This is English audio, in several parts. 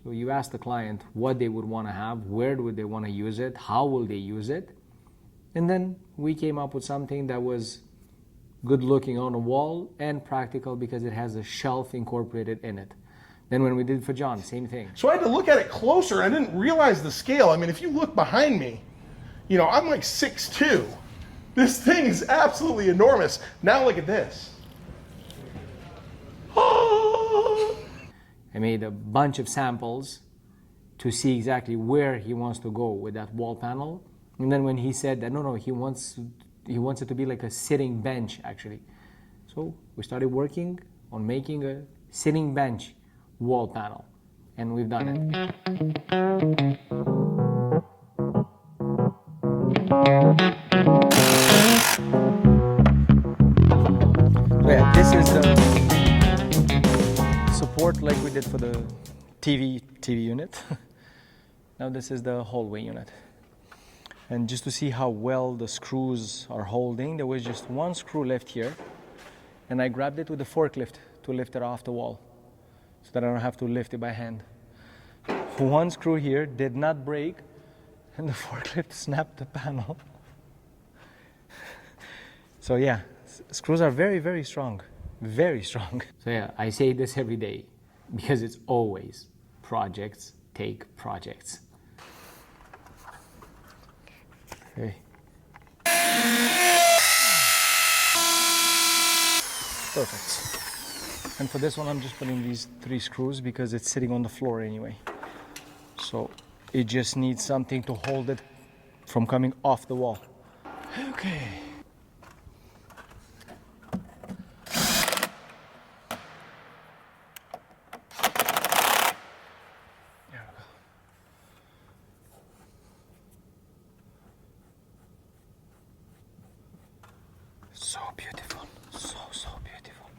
So you ask the client what they would want to have, where would they want to use it, how will they use it, and then we came up with something that was good looking on a wall and practical because it has a shelf incorporated in it. Then when we did it for John, same thing. So I had to look at it closer. I didn't realize the scale. I mean, if you look behind me, you know, I'm like 6'2". This thing is absolutely enormous. Now look at this. I made a bunch of samples to see exactly where he wants to go with that wall panel. And then when he said that, no, he wants it to be like a sitting bench, actually. So we started working on making a sitting bench wall panel, and we've done it. So yeah, this is the support like we did for the TV unit. Now this is the hallway unit. And just to see how well the screws are holding, there was just one screw left here, and I grabbed it with the forklift to lift it off the wall so that I don't have to lift it by hand. One screw here did not break, and the forklift snapped the panel. So yeah, screws are very, very strong. Very strong. So yeah, I say this every day because it's always projects take projects. Okay. Perfect. And for this one, I'm just putting these 3 screws because it's sitting on the floor anyway. So it just needs something to hold it from coming off the wall. Okay. So beautiful, so beautiful.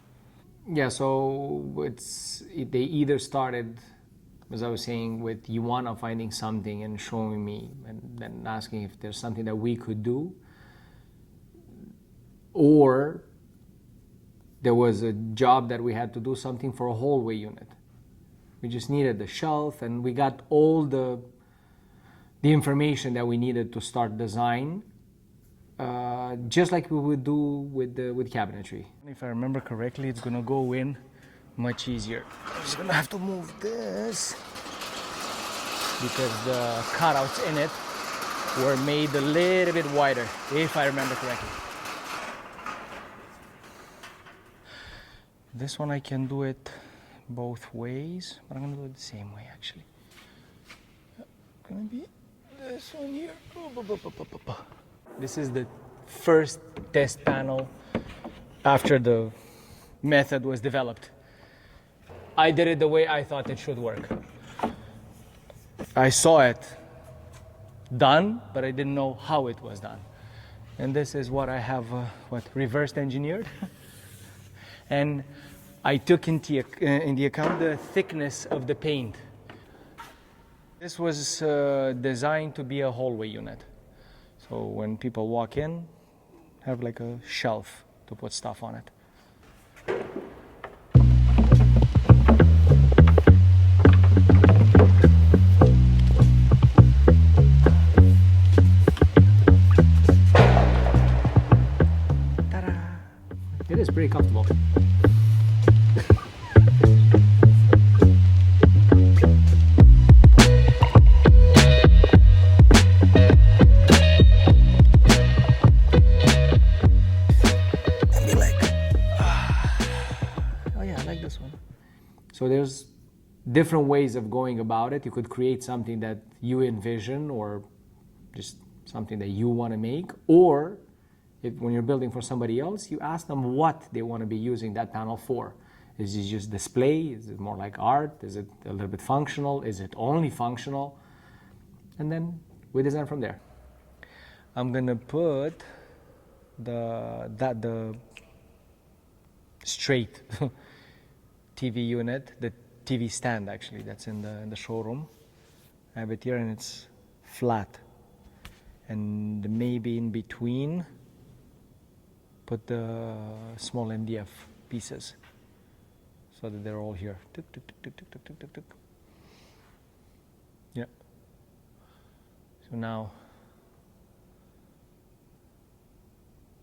Yeah, so they either started, as I was saying, with Ioana finding something and showing me, and then asking if there's something that we could do, or there was a job that we had to do something for a hallway unit. We just needed the shelf, and we got all the information that we needed to start design. Just like we would do with cabinetry. If I remember correctly, it's gonna go in much easier. I'm just gonna have to move this because the cutouts in it were made a little bit wider, if I remember correctly. This one I can do it both ways, but I'm gonna do it the same way actually. Gonna be this one here. This is the first test panel after the method was developed. I did it the way I thought it should work. I saw it done, but I didn't know how it was done. And this is what I have reversed engineered. And I took into account the thickness of the paint. This was designed to be a hallway unit. So when people walk in, have like a shelf to put stuff on it. Ta-da! It is pretty comfortable. So there's different ways of going about it. You could create something that you envision or just something that you want to make. Or when you're building for somebody else, you ask them what they want to be using that panel for. Is it just display? Is it more like art? Is it a little bit functional? Is it only functional? And then we design from there. I'm going to put the straight TV unit, the TV stand actually, that's in the showroom. I have it here and it's flat. And maybe in between, put the small MDF pieces so that they're all here. Tuk, tuk, tuk, tuk, tuk, tuk, tuk, tuk. Yeah. So now,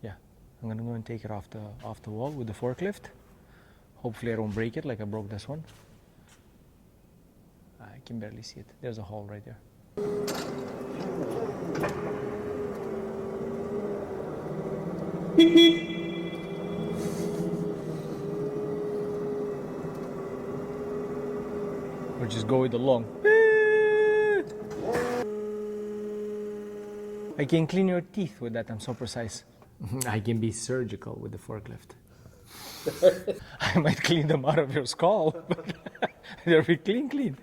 yeah, I'm gonna go and take it off the wall with the forklift. Hopefully I don't break it like I broke this one. I can barely see it. There's a hole right there. Or just go with the long. I can clean your teeth with that, I'm so precise. I can be surgical with the forklift. I might clean them out of your skull, but they'll be clean.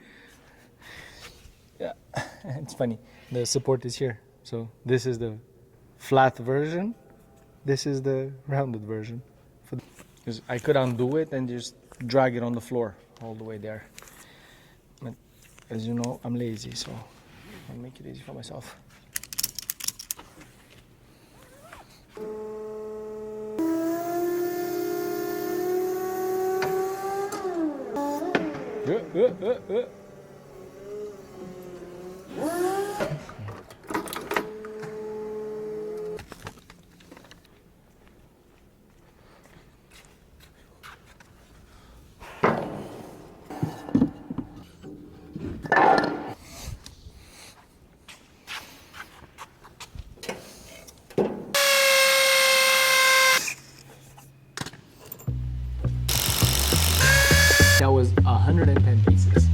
Yeah, it's funny. The support is here. So this is the flat version. This is the rounded version. Because I could undo it and just drag it on the floor all the way there. But as you know, I'm lazy, so I'll make it easy for myself. That was 110 pieces.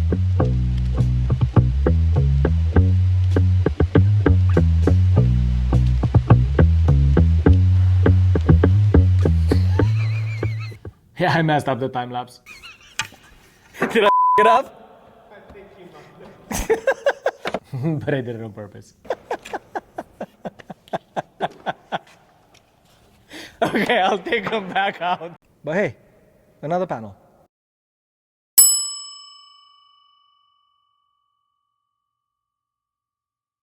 Yeah, I messed up the time lapse. Did I it up? I think you must. But I did it on purpose. Okay, I'll take them back out. But hey, another panel.